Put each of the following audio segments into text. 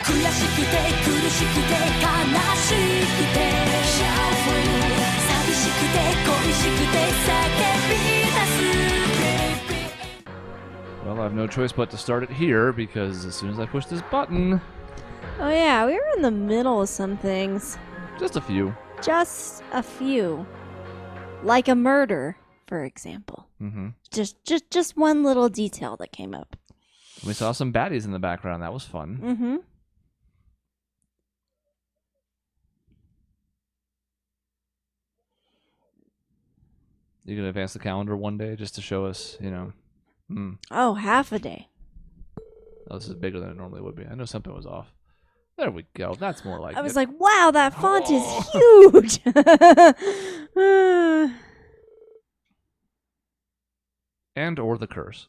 Well, I have no choice but to start it here, because as soon as I push this button... Oh yeah, we were in the middle of some things. Just a few. Just a few. Like a murder, for example. Mm-hmm. Just one little detail that came up. We saw some baddies in the background. That was fun. Mm-hmm. You can advance the calendar one day just to show us, you know. Oh, half a day. Oh, this is bigger than it normally would be. I know something was off. There we go. That's more like it. I was like, wow, that font is huge. And or the curse.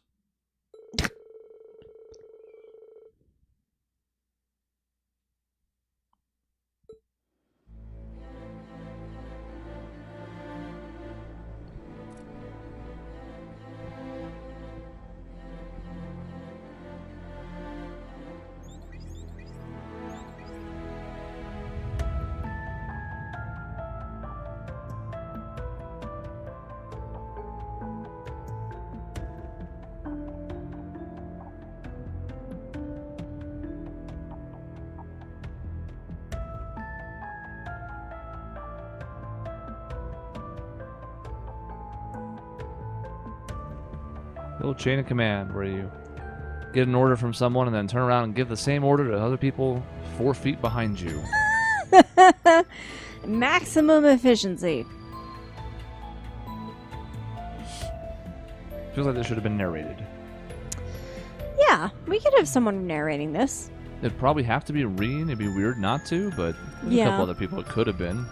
Little chain of command where you get an order from someone and then turn around and give the same order to other people 4 feet behind you. Maximum efficiency. Feels like this should have been narrated. Yeah, we could have someone narrating this. It'd probably have to be Rean. It'd be weird not to, but there's a couple other people it could have been.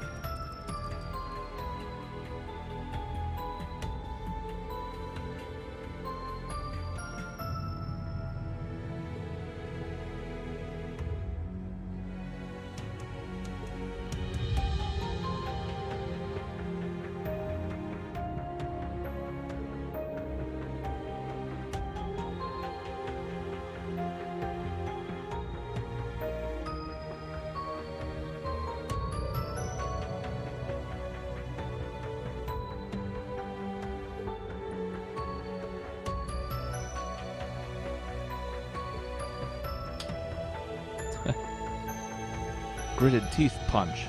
Gritted teeth punch.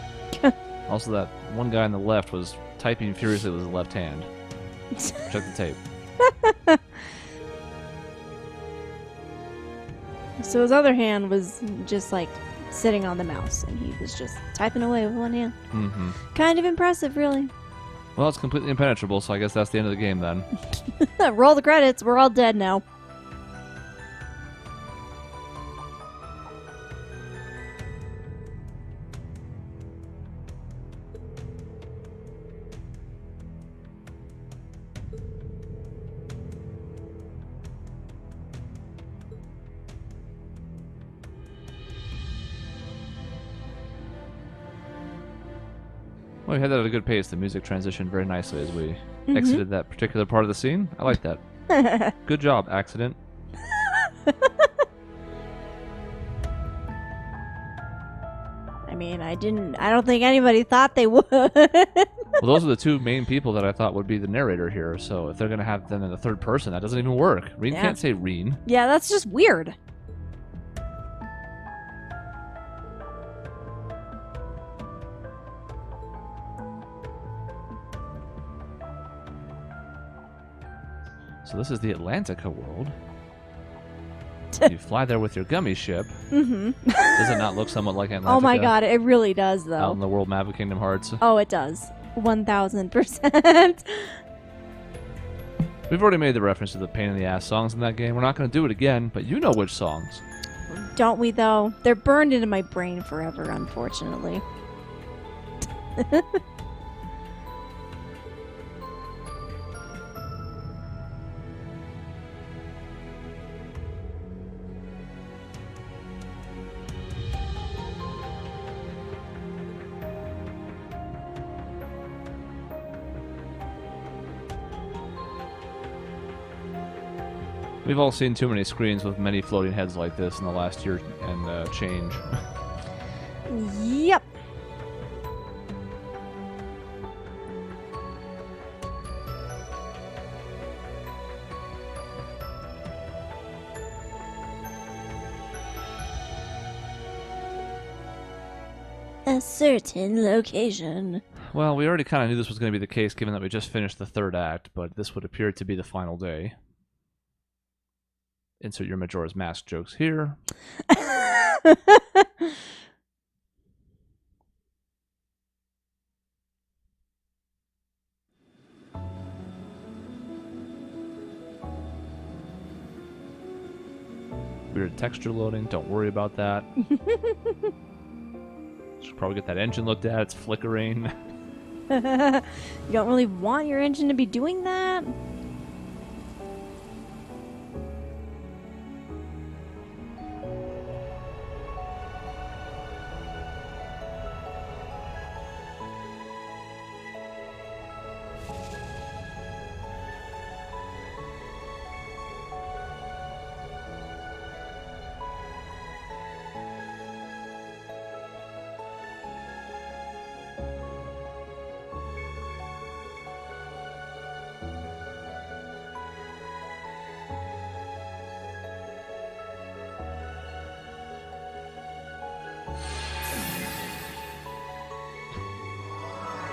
Also, that one guy on the left was typing furiously with his left hand. Check the tape. So his other hand was just like sitting on the mouse, and he was just typing away with one hand. Mm-hmm. Kind of impressive, really. Well, it's completely impenetrable, so I guess that's the end of the game then. Roll the credits. We're all dead now. Well, we had that at a good pace. The music transitioned very nicely as we exited that particular part of the scene. I like that. Good job, accident. I mean, I don't think anybody thought they would. Well, those are the two main people that I thought would be the narrator here. So if they're going to have them in the third person, that doesn't even work. Rean can't say Rean. Yeah, that's just weird. So this is the Atlantica world. You fly there with your gummy ship. Mm-hmm. Does it not look somewhat like Atlantica? Oh my god, it really does, though. Out in the world map of Kingdom Hearts. Oh, it does. 1000%. We've already made the reference to the pain in the ass songs in that game. We're not going to do it again, but you know which songs. Don't we, though? They're burned into my brain forever, unfortunately. We've all seen too many screens with many floating heads like this in the last year and change. Yep. A certain location. Well, we already kind of knew this was going to be the case given that we just finished the third act, but this would appear to be the final day. Insert your Majora's Mask jokes here. Weird texture loading, don't worry about that. Should probably get that engine looked at, it's flickering. You don't really want your engine to be doing that?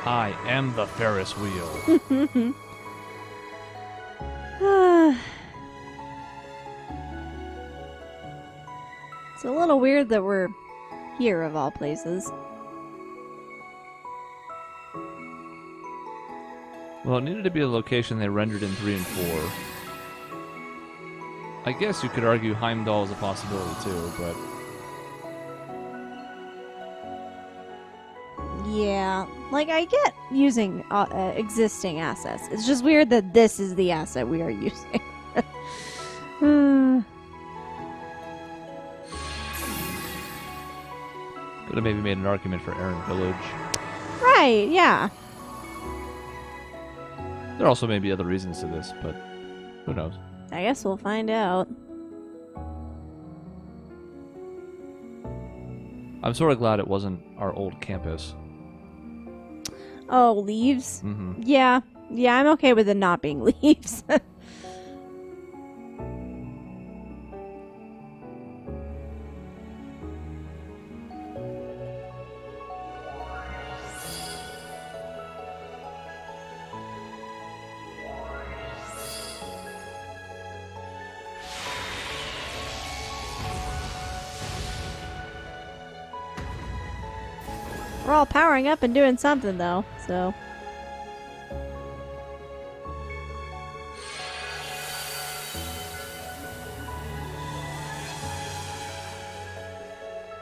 I am the Ferris wheel. It's a little weird that we're here, of all places. Well, it needed to be a location they rendered in 3 and 4. I guess you could argue Heimdall is a possibility too, but... Yeah, like, I get using existing assets. It's just weird that this is the asset we are using. Could have maybe made an argument for Aaron Village. Right, yeah. There also may be other reasons to this, but who knows? I guess we'll find out. I'm sort of glad it wasn't our old campus. Oh, leaves? Mm-hmm. Yeah. Yeah, I'm okay with it not being leaves. We're all powering up and doing something, though, so...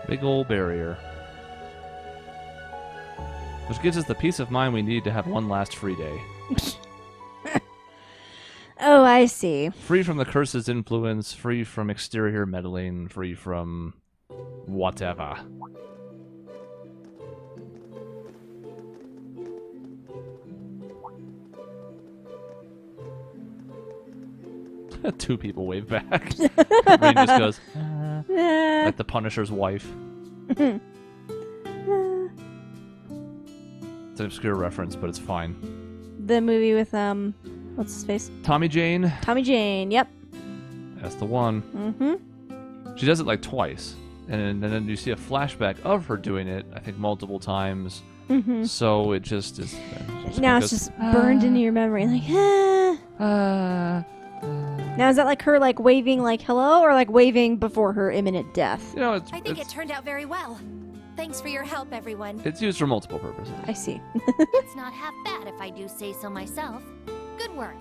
Big old barrier. Which gives us the peace of mind we need to have one last free day. Oh, I see. Free from the curse's influence, free from exterior meddling, free from... whatever. Two people wave back. Rean just goes, like the Punisher's wife. It's an obscure reference, but it's fine. The movie with, what's his face? Tommy Jane. Tommy Jane, yep. That's the one. Mm-hmm. She does it like twice. And then you see a flashback of her doing it, I think multiple times. Mm-hmm. So it just is... Now it's just burned into your memory, like, Now, is that like her, like, waving, like, hello, or, like, waving before her imminent death? You know, I think it turned out very well. Thanks for your help, everyone. It's used for multiple purposes. I see. It's not half bad if I do say so myself. Good work.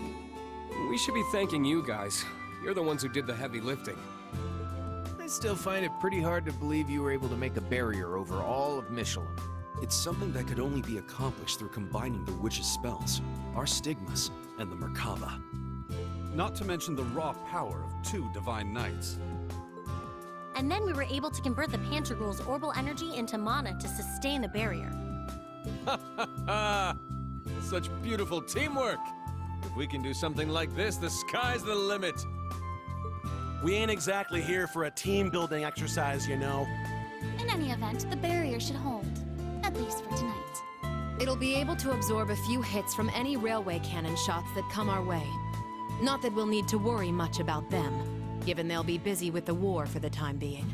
We should be thanking you guys. You're the ones who did the heavy lifting. I still find it pretty hard to believe you were able to make a barrier over all of Mishelam. It's something that could only be accomplished through combining the witch's spells, our stigmas, and the Merkaba. Not to mention the raw power of 2 divine knights. And then we were able to convert the Panterghoul's orbal energy into mana to sustain the barrier. Ha ha ha! Such beautiful teamwork! If we can do something like this, the sky's the limit! We ain't exactly here for a team-building exercise, you know. In any event, the barrier should hold. At least for tonight. It'll be able to absorb a few hits from any railway cannon shots that come our way. Not that we'll need to worry much about them, given they'll be busy with the war for the time being.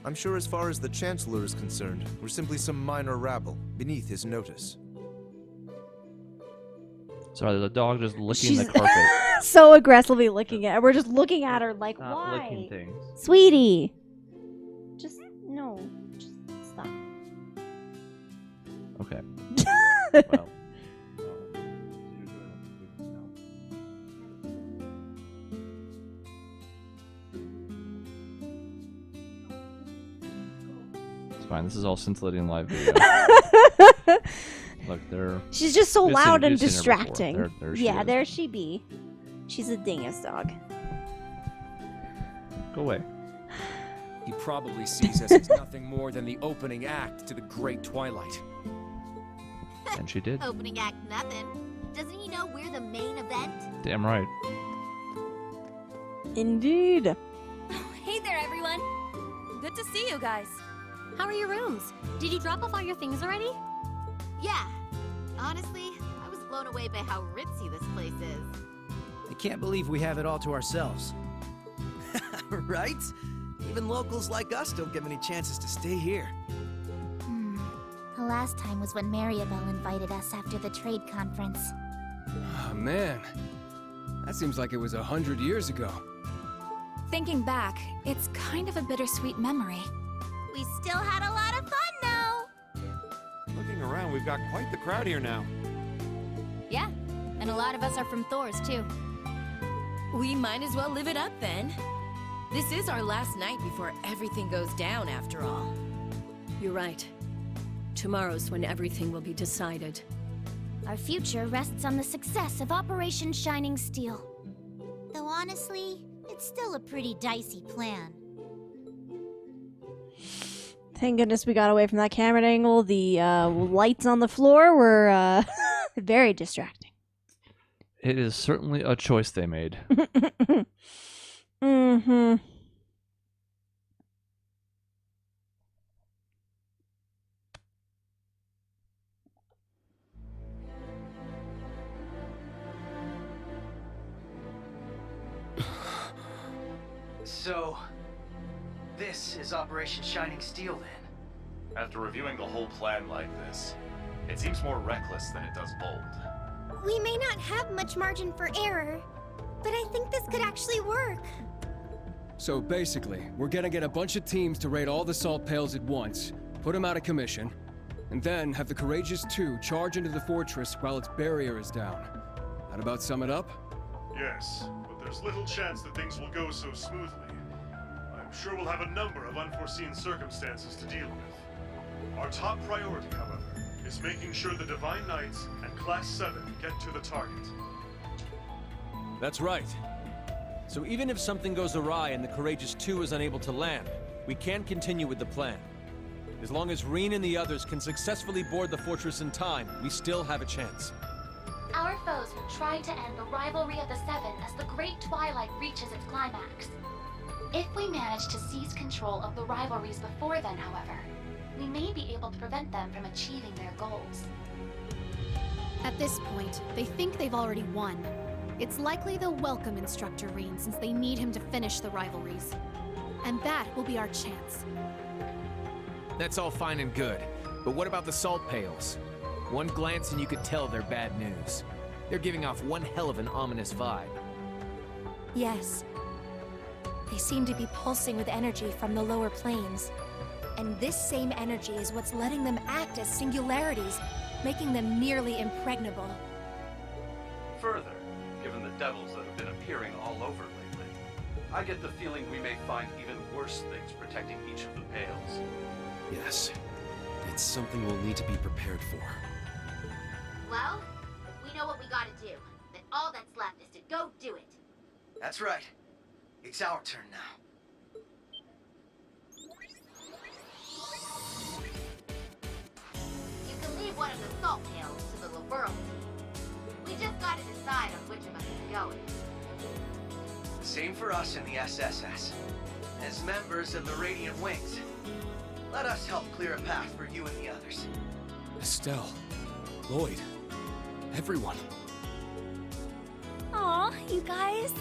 I'm sure as far as the Chancellor is concerned, we're simply some minor rabble, beneath his notice. Sorry, there's a dog just licking the carpet. So aggressively licking it. We're just looking at her like, Not why? licking things. Sweetie! Just, no. Just stop. Okay. Well. It's fine. This is all scintillating live video. Look, they're... She's just so We've loud and seen her before. distracting. There she Yeah, is. there she be. She's a dingus dog. Go away. He probably sees us as nothing more than the opening act to the Great Twilight. And she did. Opening act nothing. Doesn't he know we're the main event? Damn right. Indeed. Hey there, everyone. Good to see you guys. How are your rooms? Did you drop off all your things already? Yeah. Honestly, I was blown away by how ritzy this place is. I can't believe we have it all to ourselves. Right? Even locals like us don't get many chances to stay here. The last time was when Mariabelle invited us after the trade conference. Oh, man. That seems like it was 100 years ago. Thinking back, it's kind of a bittersweet memory. We still had a lot of fun, though. Looking around, we've got quite the crowd here now. Yeah, and a lot of us are from Thor's, too. We might as well live it up then. This is our last night before everything goes down, after all. You're right. Tomorrow's when everything will be decided. Our future rests on the success of Operation Shining Steel. Though honestly, it's still a pretty dicey plan. Thank goodness we got away from that camera angle. The lights on the floor were very distracting. It is certainly a choice they made. Mm-hmm. So, this is Operation Shining Steel then? After reviewing the whole plan like this, it seems more reckless than it does bold. We may not have much margin for error, but I think this could actually work. So basically, we're gonna get a bunch of teams to raid all the salt pails at once, put them out of commission, and then have the Courageous Two charge into the fortress while its barrier is down. That about sum it up? Yes, but there's little chance that things will go so smoothly. I'm sure we'll have a number of unforeseen circumstances to deal with. Our top priority, however, is making sure the Divine Knights and Class 7 get to the target. That's right. So even if something goes awry and the Courageous Two is unable to land, we can continue with the plan. As long as Rean and the others can successfully board the fortress in time, we still have a chance. Our foes will try to end the rivalry of the Seven as the Great Twilight reaches its climax. If we manage to seize control of the rivalries before then, however, we may be able to prevent them from achieving their goals. At this point, they think they've already won. It's likely they'll welcome Instructor Rean since they need him to finish the rivalries. And that will be our chance. That's all fine and good, but what about the salt pails? One glance and you could tell they're bad news. They're giving off one hell of an ominous vibe. Yes. They seem to be pulsing with energy from the lower planes. And this same energy is what's letting them act as singularities, making them nearly impregnable. Further, given the devils that have been appearing all over lately, I get the feeling we may find even worse things protecting each of the pails. Yes. It's something we'll need to be prepared for. Well, we know what we gotta do. Then all that's left is to go do it. That's right. It's our turn now. You can leave one of the salt pails to the Liberl team. We just gotta decide on which of us is going. Same for us in the SSS. As members of the Radiant Wings, let us help clear a path for you and the others. Estelle, Lloyd, everyone. Aw, you guys.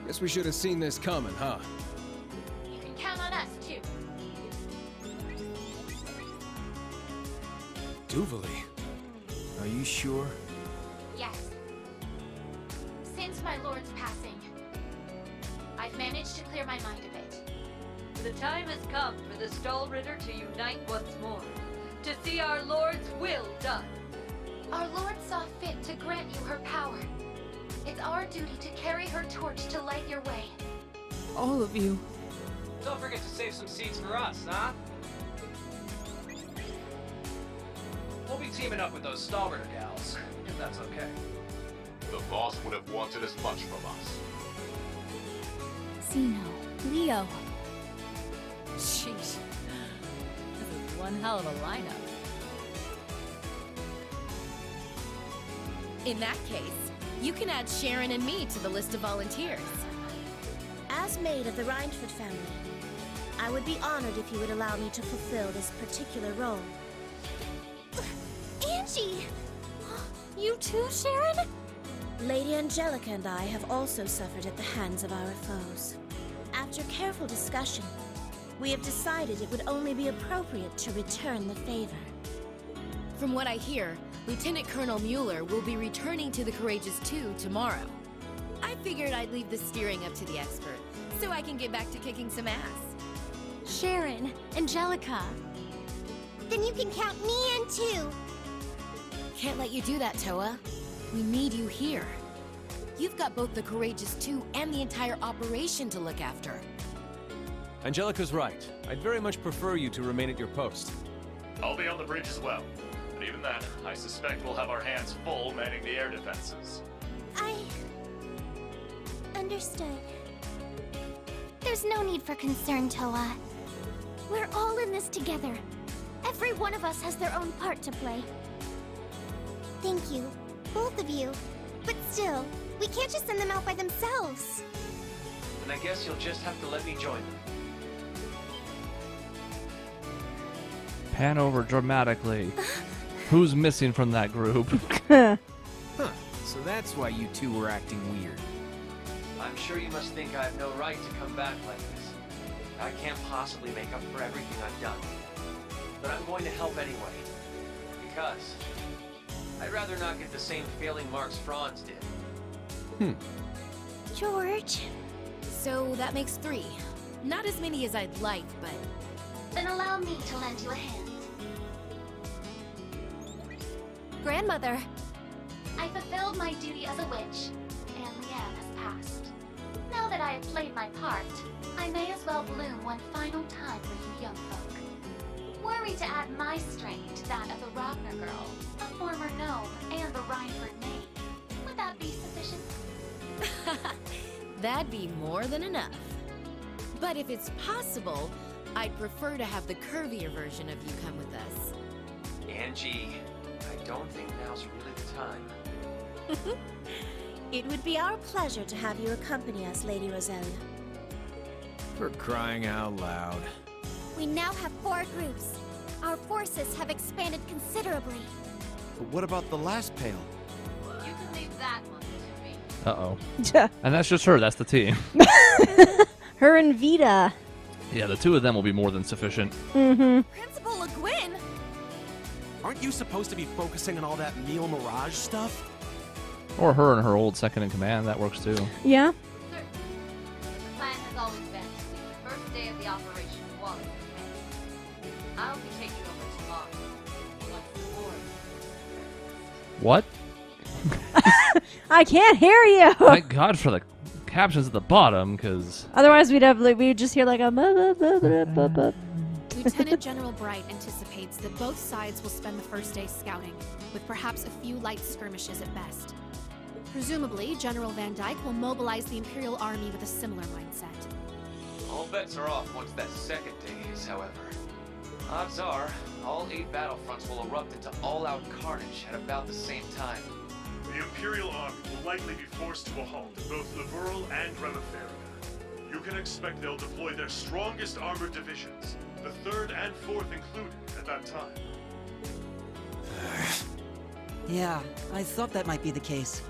Guess we should have seen this coming, huh? You can count on us, too. Duvali. Are you sure? Yes. Since my lord's passing, I've managed to clear my mind a bit. The time has come for the Stallritter to unite once more, to see our Lord's will done. Our Lord saw fit to grant you her power. It's our duty to carry her torch to light your way. All of you. Don't forget to save some seats for us, huh? We'll be teaming up with those Stallritter gals, if that's okay. The boss would have wanted as much from us. Zeno, Leo. Sheesh. This is one hell of a lineup. In that case, you can add Sharon and me to the list of volunteers. As maid of the Reinford family, I would be honored if you would allow me to fulfill this particular role. Angie! You too, Sharon? Lady Angelica and I have also suffered at the hands of our foes. After careful discussion, we have decided it would only be appropriate to return the favor. From what I hear, Lieutenant Colonel Mueller will be returning to the Courageous 2 tomorrow. I figured I'd leave the steering up to the expert, so I can get back to kicking some ass. Sharon, Angelica. Then you can count me in too. Can't let you do that, Toa. We need you here. You've got both the Courageous 2 and the entire operation to look after. Angelica's right. I'd very much prefer you to remain at your post. I'll be on the bridge as well. But even then, I suspect we'll have our hands full manning the air defenses. I... understood. There's no need for concern, Toa. We're all in this together. Every one of us has their own part to play. Thank you, both of you. But still, we can't just send them out by themselves. And I guess you'll just have to let me join them. Pan over dramatically. Who's missing from that group? Huh. So that's why you two were acting weird. I'm sure you must think I have no right to come back like this. I can't possibly make up for everything I've done. But I'm going to help anyway. Because I'd rather not get the same failing marks Franz did. George. So that makes 3. Not as many as I'd like, but... Then allow me to lend you a hand. Grandmother. I fulfilled my duty as a witch, and Leanne has passed. Now that I have played my part, I may as well bloom one final time for you young folk. Were we to add my strength to that of the Ragnar girl, a former gnome, and the Reinford maid, would that be sufficient? That'd be more than enough. But if it's possible, I'd prefer to have the curvier version of you come with us. Angie, I don't think now's really the time. It would be our pleasure to have you accompany us, Lady Roselia. For crying out loud. We now have 4 groups. Our forces have expanded considerably. But what about the last pail? You can leave that one to me. Uh-oh. And that's just her, that's the team. Her and Vita. Yeah, the 2 of them will be more than sufficient. Mm-hmm. Principal Le Guin? Aren't you supposed to be focusing on all that meal mirage stuff? Or her and her old second-in-command, that works too. Yeah. The plan has always been to leave the first day of the operation flawless. I'll be taking over tomorrow. Once the war is What? I can't hear you. Thank God for the captions at the bottom, because... Otherwise, we'd just hear like a... Blah, blah, blah, blah, blah. Lieutenant General Bright anticipates that both sides will spend the first day scouting, with perhaps a few light skirmishes at best. Presumably, General Van Dyke will mobilize the Imperial Army with a similar mindset. All bets are off once that second day is, however. Odds are, all 8 battlefronts will erupt into all-out carnage at about the same time. The Imperial Army will likely be forced to a halt in both Liberl and Remiferia. You can expect they'll deploy their strongest armored divisions, the 3rd and 4th included, at that time. Yeah, I thought that might be the case.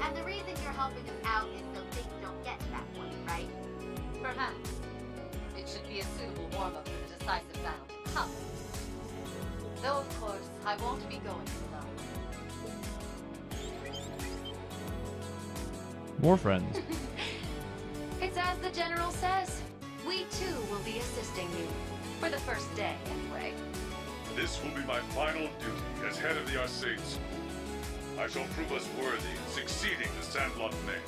And the reason you're helping us out is so things don't get to that point, right? Perhaps. It should be a suitable warm-up for the decisive battle to come. Though, of course, I won't be going alone. More friends. It's as the General says. We too will be assisting you. For the first day, anyway. This will be my final duty as head of the Arcade School. I shall prove us worthy in succeeding the Sandlot Mail. I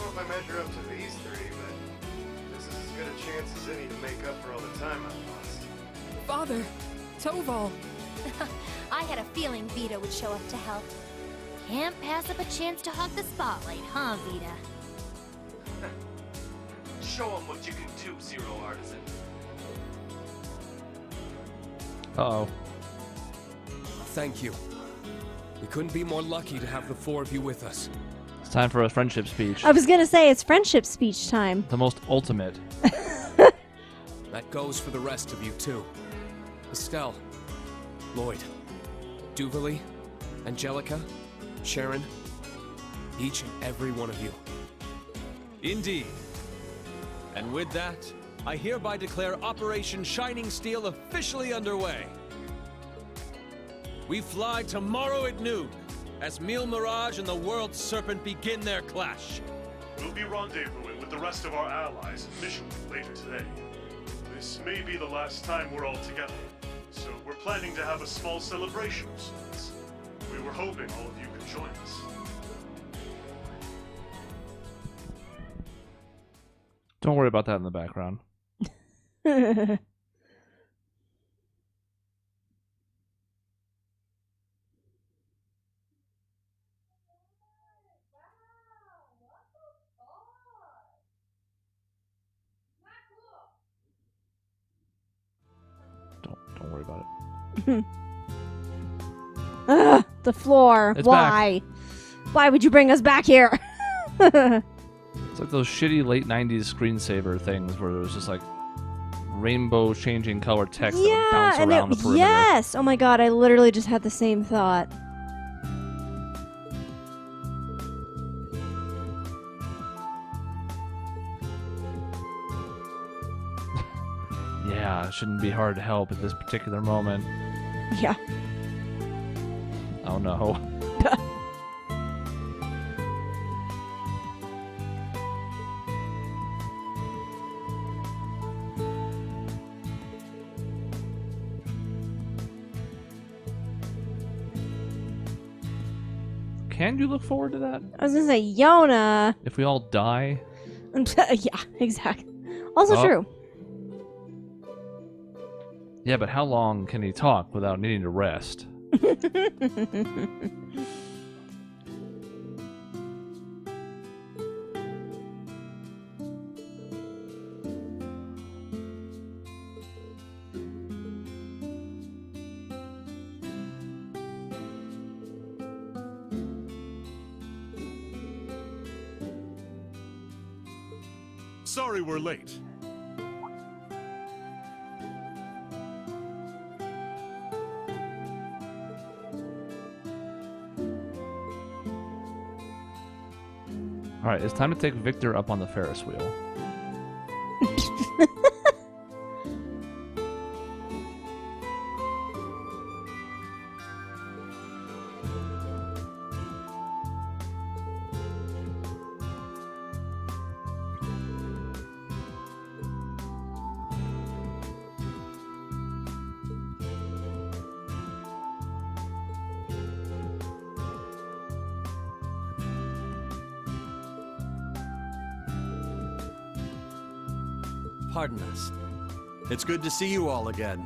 don't know if I measure up to these three, but this is as good a chance as any to make up for all the time I've lost. Father! Toval! I had a feeling Vita would show up to help. Can't pass up a chance to hog the spotlight, huh, Vita? Show them what you can do, Zero Artisan. Uh-oh. Thank you. We couldn't be more lucky to have the 4 of you with us. It's time for a friendship speech. I was gonna say it's friendship speech time. The most ultimate. That goes for the rest of you, too. Estelle, Lloyd, Duvalie, Angelica, Sharon, each and every one of you. Indeed. And with that, I hereby declare Operation Shining Steel officially underway. We fly tomorrow at noon, as Mille Mirage and the World Serpent begin their clash. We'll be rendezvousing with the rest of our allies in Mishelam later today. This may be the last time we're all together, so we're planning to have a small celebration of sorts. We were hoping all of you could join us. Don't worry about that in the background. Don't worry about it. Ugh, the floor. It's Why? Why would you bring us back here? It's like those shitty late 90s screensaver things where there was just like rainbow changing color text that would bounce around the perimeter. Yes! Oh my god, I literally just had the same thought. Yeah, it shouldn't be hard to help at this particular moment. Yeah. Oh no. Can you look forward to that? I was gonna say, Yona. If we all die? Yeah, exactly. Also true. Yeah, but how long can he talk without needing to rest? Sorry we're late. Alright, it's time to take Victor up on the Ferris wheel. Pardon us. It's good to see you all again.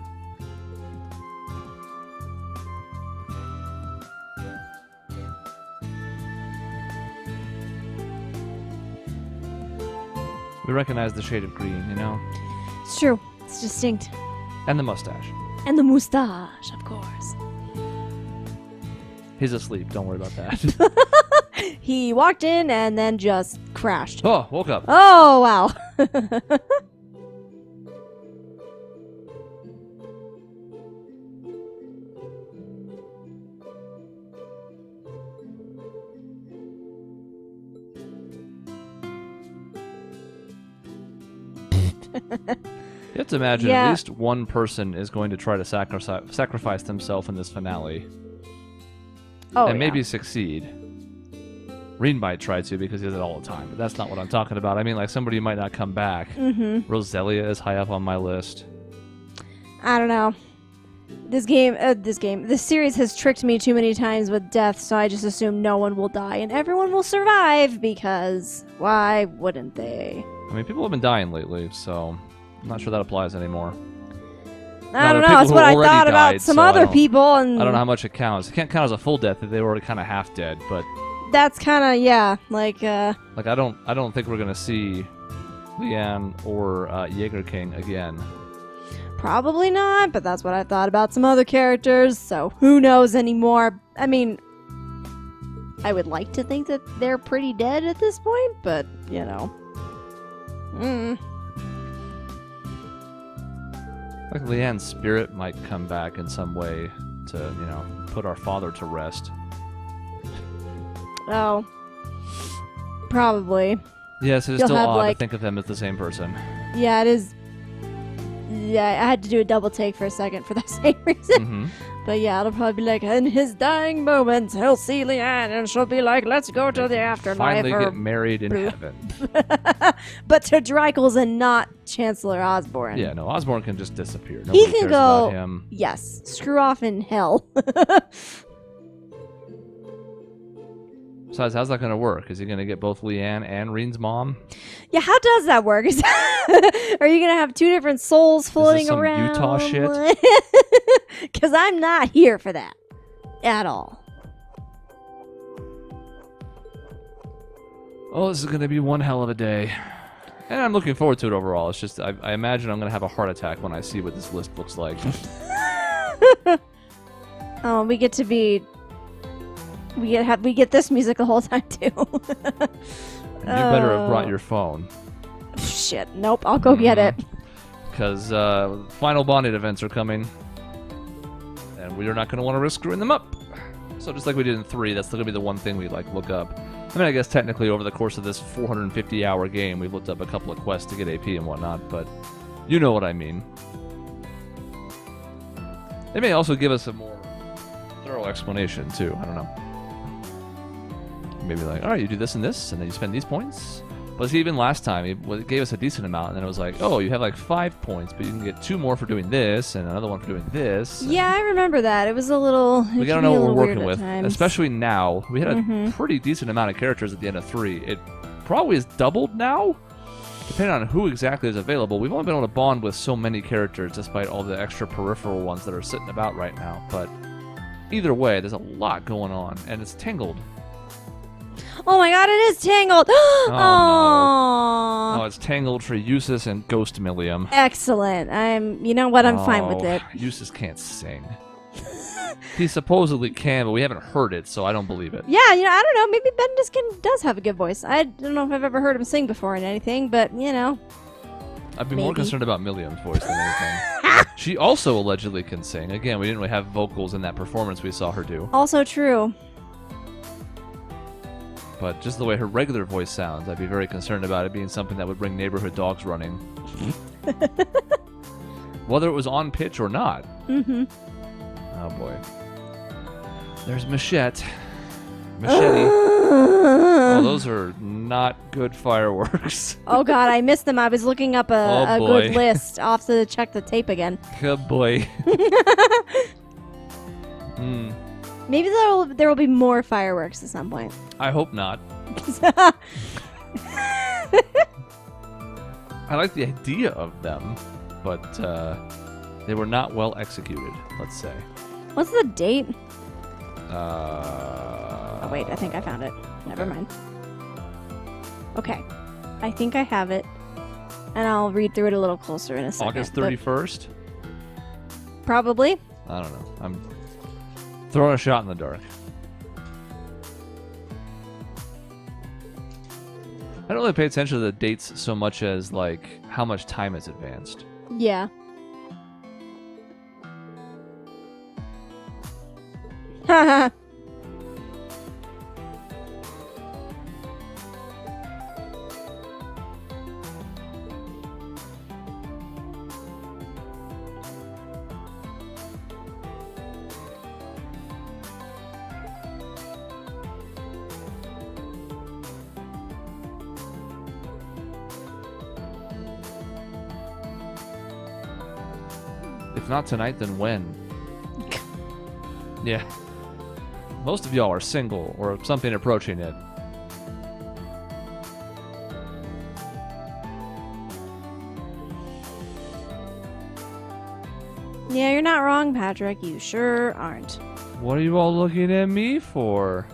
We recognize the shade of green, you know? It's true. It's distinct. And the mustache. And the moustache, of course. He's asleep. Don't worry about that. He walked in and then just crashed. Oh, woke up. Oh, wow. You have to imagine at least one person is going to try to sacrifice themselves in this finale. Oh, and maybe succeed. Rean might try to because he does it all the time, but that's not what I'm talking about. I mean, like, somebody might not come back. Roselia is high up on my list. I don't know. This series has tricked me too many times with death, so I just assume no one will die and everyone will survive because why wouldn't they? I mean, people have been dying lately, so I'm not sure that applies anymore. I don't know. That's what I thought about some other people, and I don't know how much it counts. It can't count as a full death if they were already kind of half dead, but that's kind of like I don't think we're gonna see Leanne or Jaeger King again. Probably not, but that's what I thought about some other characters. So who knows anymore? I mean, I would like to think that they're pretty dead at this point, but you know. Like Leanne's spirit might come back in some way to, you know, put our father to rest. Oh. Probably. Yes, it is still odd to think of them as the same person. Yeah, it is. Yeah, I had to do a double take for a second for that same reason. But yeah, it'll probably be like, in his dying moments, he'll see Leanne and she'll be like, let's go to the afterlife. Finally get married in heaven. But to Dreichels and not Chancellor Osborne. Yeah, no, Osborne can just disappear. Nobody He can cares go, about him. yes, screw off in hell. Besides, how's that going to work? Is he going to get both Leanne and Rean's mom? Yeah, how does that work? Are you going to have two different souls floating some around? Utah shit? Because I'm not here for that at all. Oh, this is going to be one hell of a day. And I'm looking forward to it overall. It's just, I imagine I'm going to have a heart attack when I see what this list looks like. Oh, we get to be... We get this music the whole time, too. You better have brought your phone. Shit, nope, I'll go get it. Because final bonding events are coming. And we are not going to want to risk screwing them up. So just like we did in 3, that's going to be the one thing we look up. I mean, I guess technically over the course of this 450-hour game, we've looked up a couple of quests to get AP and whatnot, but you know what I mean. They may also give us a more thorough explanation, too. I don't know. Maybe like, all right, you do this and this, and then you spend these points. But see, even last time, it gave us a decent amount, and then it was like, oh, you have like 5 points, but you can get 2 more for doing this, and another one for doing this. Yeah, I remember that. It was a little... We gotta know what we're working with, times. especially now. We had a pretty decent amount of characters at the end of 3. It probably is doubled now, depending on who exactly is available. We've only been able to bond with so many characters, despite all the extra peripheral ones that are sitting about right now. But either way, there's a lot going on, and it's tangled. Oh my god, it is tangled! Oh, no. Oh, it's tangled for Eustace and Ghost Millium. Excellent. You know what? I'm fine with it. Eustace can't sing. He supposedly can, but we haven't heard it, so I don't believe it. Yeah, I don't know. Maybe Bendiskin does have a good voice. I don't know if I've ever heard him sing before in anything, but, I'd be more concerned about Milliam's voice than anything. She also allegedly can sing. Again, we didn't really have vocals in that performance we saw her do. Also true. But just the way her regular voice sounds, I'd be very concerned about it being something that would bring neighborhood dogs running. Whether it was on pitch or not. Oh boy. There's Machette. Oh, those are not good fireworks. Oh god, I missed them. I was looking up a good list. I'll have to check the tape again. Good boy. Maybe there will be more fireworks at some point. I hope not. I like the idea of them, but they were not well executed, let's say. What's the date? Oh, wait, I think I found it. Never mind. Okay. I think I have it. And I'll read through it a little closer in a second. August 31st? Probably. I don't know. I'm throwing a shot in the dark. really pay attention to the dates so much as, like, how much time has advanced. Yeah. Haha. If not tonight, then when? Yeah. Most of y'all are single or something approaching it. Yeah, you're not wrong, Patrick. You sure aren't. What are you all looking at me for?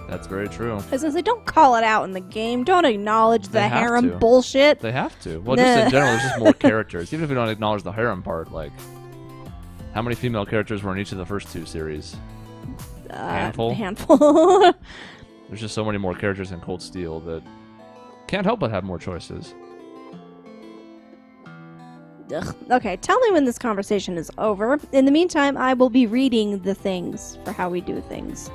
That's very true. I was gonna say, don't call it out in the game. Don't acknowledge the They have harem to. bullshit. They have to. Well, just in general, there's just more characters. Even if we don't acknowledge the harem part, like, how many female characters were in each of the first 2 series? Handful? A handful. There's just so many more characters in Cold Steel that can't help but have more choices. Ugh. Okay, tell me when this conversation is over. In the meantime, I will be reading the things for how we do things.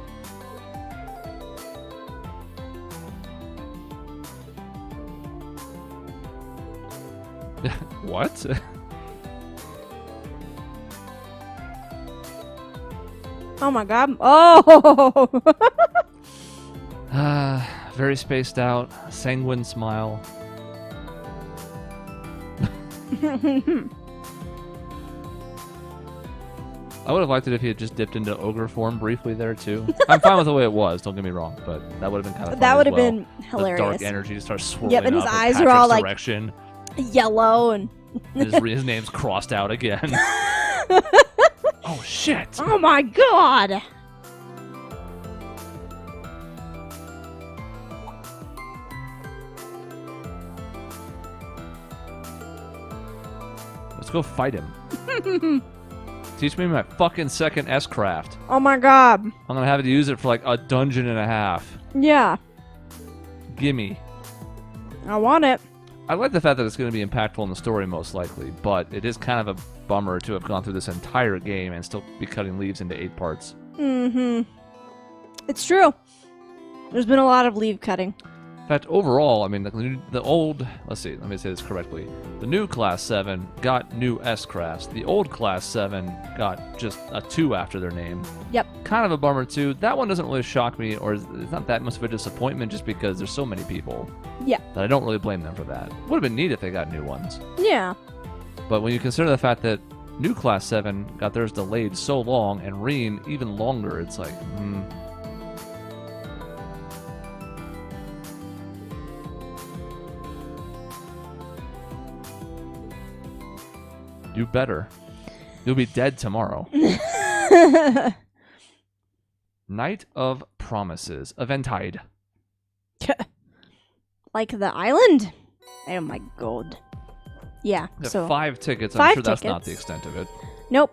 What? Oh my god. Oh! Very spaced out, sanguine smile. I would have liked it if he had just dipped into ogre form briefly there too. I'm fine with the way it was, don't get me wrong, but that would have been kind of fun. That would as have well. been hilarious. The dark energy just starts swirling Yep, and his up in eyes are Patrick's all like direction. yellow and his name's crossed out again. Oh shit! Oh my god! Let's go fight him. Teach me my fucking second S-craft. Oh my god. I'm gonna have to use it for like a dungeon and a half. Yeah. Gimme. I want it. I like the fact that it's going to be impactful in the story, most likely, but it is kind of a bummer to have gone through this entire game and still be cutting leaves into 8 parts. Mm-hmm. It's true. There's been a lot of leave cutting. In fact, overall, I mean, the old... Let's see, let me say this correctly. The new Class 7 got new S-crafts. The old Class 7 got just a 2 after their name. Yep. Kind of a bummer, too. That one doesn't really shock me, or it's not that much of a disappointment just because there's so many people. Yeah. That I don't really blame them for that. Would have been neat if they got new ones. Yeah. But when you consider the fact that new Class 7 got theirs delayed so long, and Rean even longer, it's like, You better. You'll be dead tomorrow. Night of Promises. Eventide. Like the island? Oh my god. Yeah, Yeah, so 5 tickets. I'm 5 sure that's not tickets. the extent of it. Nope.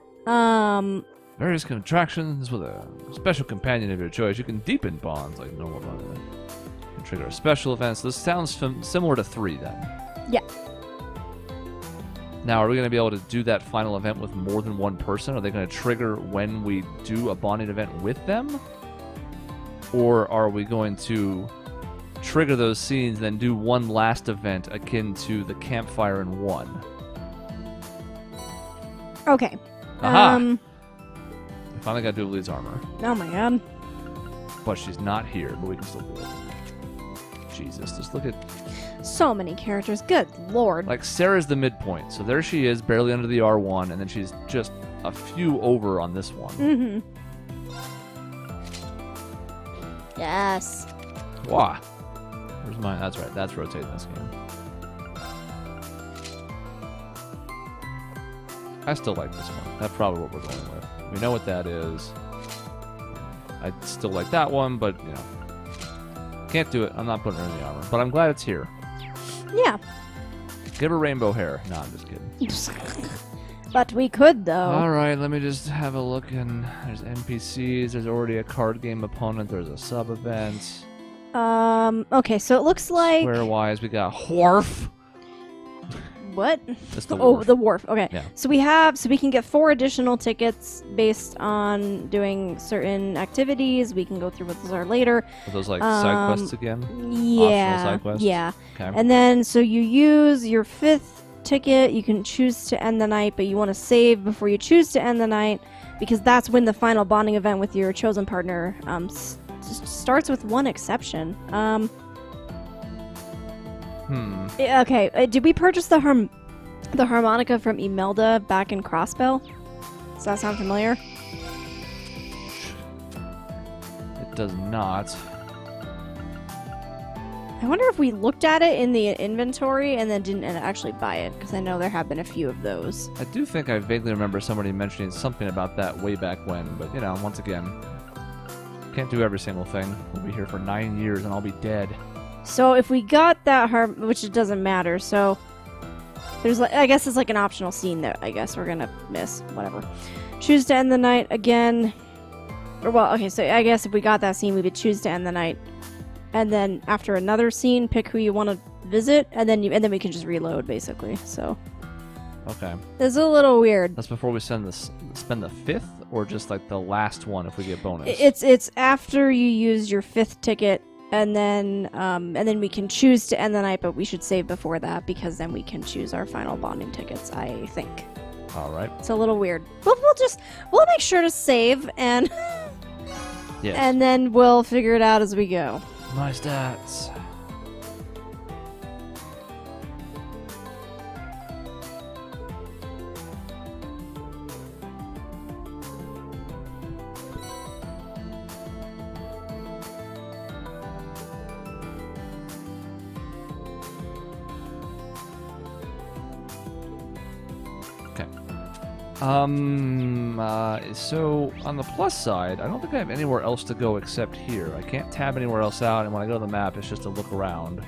Various contractions with a special companion of your choice. You can deepen bonds like normal bonds. You can trigger special events. This sounds similar to 3 then. Yeah. Now, are we going to be able to do that final event with more than one person? Are they going to trigger when we do a bonding event with them? Or are we going to trigger those scenes, then do one last event akin to the campfire in 1? Okay. Aha! We finally got Doobly's armor. Oh my god. But she's not here, but we can still do it. Jesus, just look at... So many characters. Good lord. Like, Sarah's the midpoint. So there she is, barely under the R1, and then she's just a few over on this one. Mm-hmm. Yes. Why? Where's mine? That's right. That's rotating this game. I still like this one. That's probably what we're going with. We know what that is. I still like that one, but, you know. Can't do it. I'm not putting her in the armor. But I'm glad it's here. Yeah. Give her rainbow hair. No, I'm just kidding. But we could, though. All right, let me just have a look. And there's NPCs. There's already a card game opponent. There's a sub event. Okay, so it looks like... Square-wise, we got Wharf. What? Just the Oh, wharf. the wharf. Okay. Yeah. So we can get 4 additional tickets based on doing certain activities. We can go through what those are later. Are those like side quests again? Yeah. Optional side quests? Yeah. Okay. And then, so you use your 5th ticket. You can choose to end the night, but you want to save before you choose to end the night, because that's when the final bonding event with your chosen partner starts, with one exception. Okay, did we purchase the harmonica from Imelda back in Crossbell? Does that sound familiar? It does not. I wonder if we looked at it in the inventory and then didn't actually buy it, because I know there have been a few of those. I do think I vaguely remember somebody mentioning something about that way back when, but you know, once again, can't do every single thing. We'll be here for 9 years and I'll be dead. So if we got that which it doesn't matter, so there's like, I guess it's like an optional scene that I guess we're gonna miss. Whatever. Choose to end the night again. Or well, okay, so I guess if we got that scene, we would choose to end the night, and then after another scene, pick who you want to visit, and then we can just reload basically. So. Okay. It's a little weird. That's before we spend the 5th, or just like the last one if we get bonus. It's after you use your 5th ticket. And then we can choose to end the night, but we should save before that, because then we can choose our final bonding tickets, I think. All right. It's a little weird. But we'll make sure to save, and yes. And then we'll figure it out as we go. My stats. So on the plus side, I don't think I have anywhere else to go except here. I can't tab anywhere else out, and when I go to the map, it's just to look around.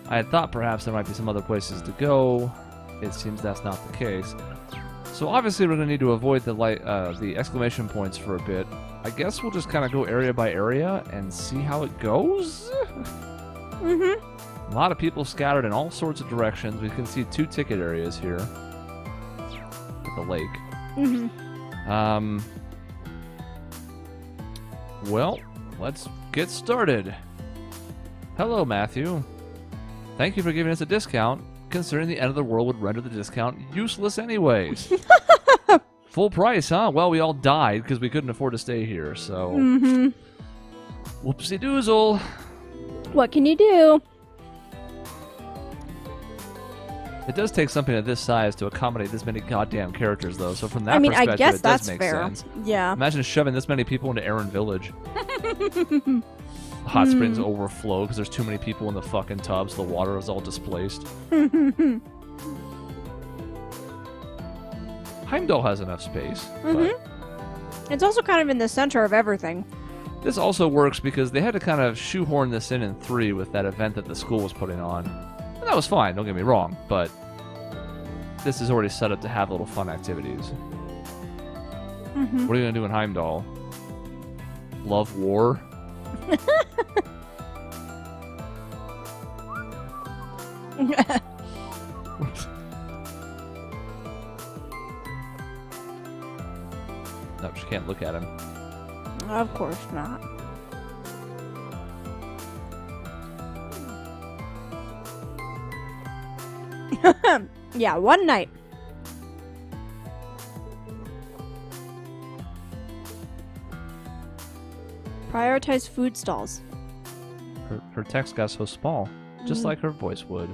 I had thought perhaps there might be some other places to go. It seems that's not the case. So obviously we're going to need to avoid the exclamation points for a bit. I guess we'll just kind of go area by area and see how it goes? Mm-hmm. A lot of people scattered in all sorts of directions. We can see 2 ticket areas here. The lake. Mm-hmm. Well, let's get started. Hello, Matthew. Thank you for giving us a discount, considering the end of the world would render the discount useless anyways. Full price, huh? Well, we all died because we couldn't afford to stay here, so... Mm-hmm. Whoopsie-doozle. What can you do? It does take something of this size to accommodate this many goddamn characters, though. So from that I mean, perspective, I guess it that's does make fair. sense. Yeah. Imagine shoving this many people into Aaron Village. Hot springs overflow because there's too many people in the fucking tubs. The water is all displaced. Heimdall has enough space. But it's also kind of in the center of everything. this also works because they had to kind of shoehorn this in 3 with that event that the school was putting on. And that was fine, don't get me wrong, but this is already set up to have little fun activities. What are you going to do in Heimdall? Love war? No, she can't look at him. Of course not. Yeah, one night. Prioritize food stalls. Her text got so small, just like her voice would.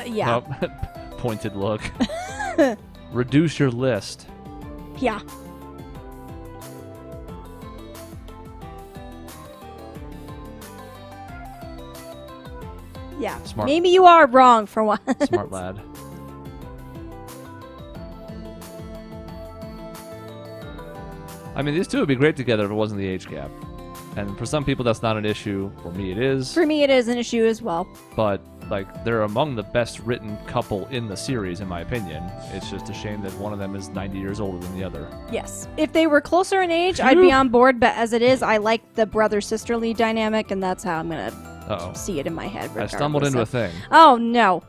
Yeah. Oh, pointed look. Reduce your list. Yeah. Yeah. Smart. Maybe you are wrong for once. Smart lad. I mean, these two would be great together if it wasn't the age gap. And for some people, that's not an issue. For me, it is. For me, it is an issue as well. But, like, they're among the best written couple in the series, in my opinion. It's just a shame that one of them is 90 years older than the other. Yes. If they were closer in age, I'd be on board. But as it is, I like the brother-sisterly dynamic, and that's how I'm going to see it in my head. I stumbled into a thing. Oh, no.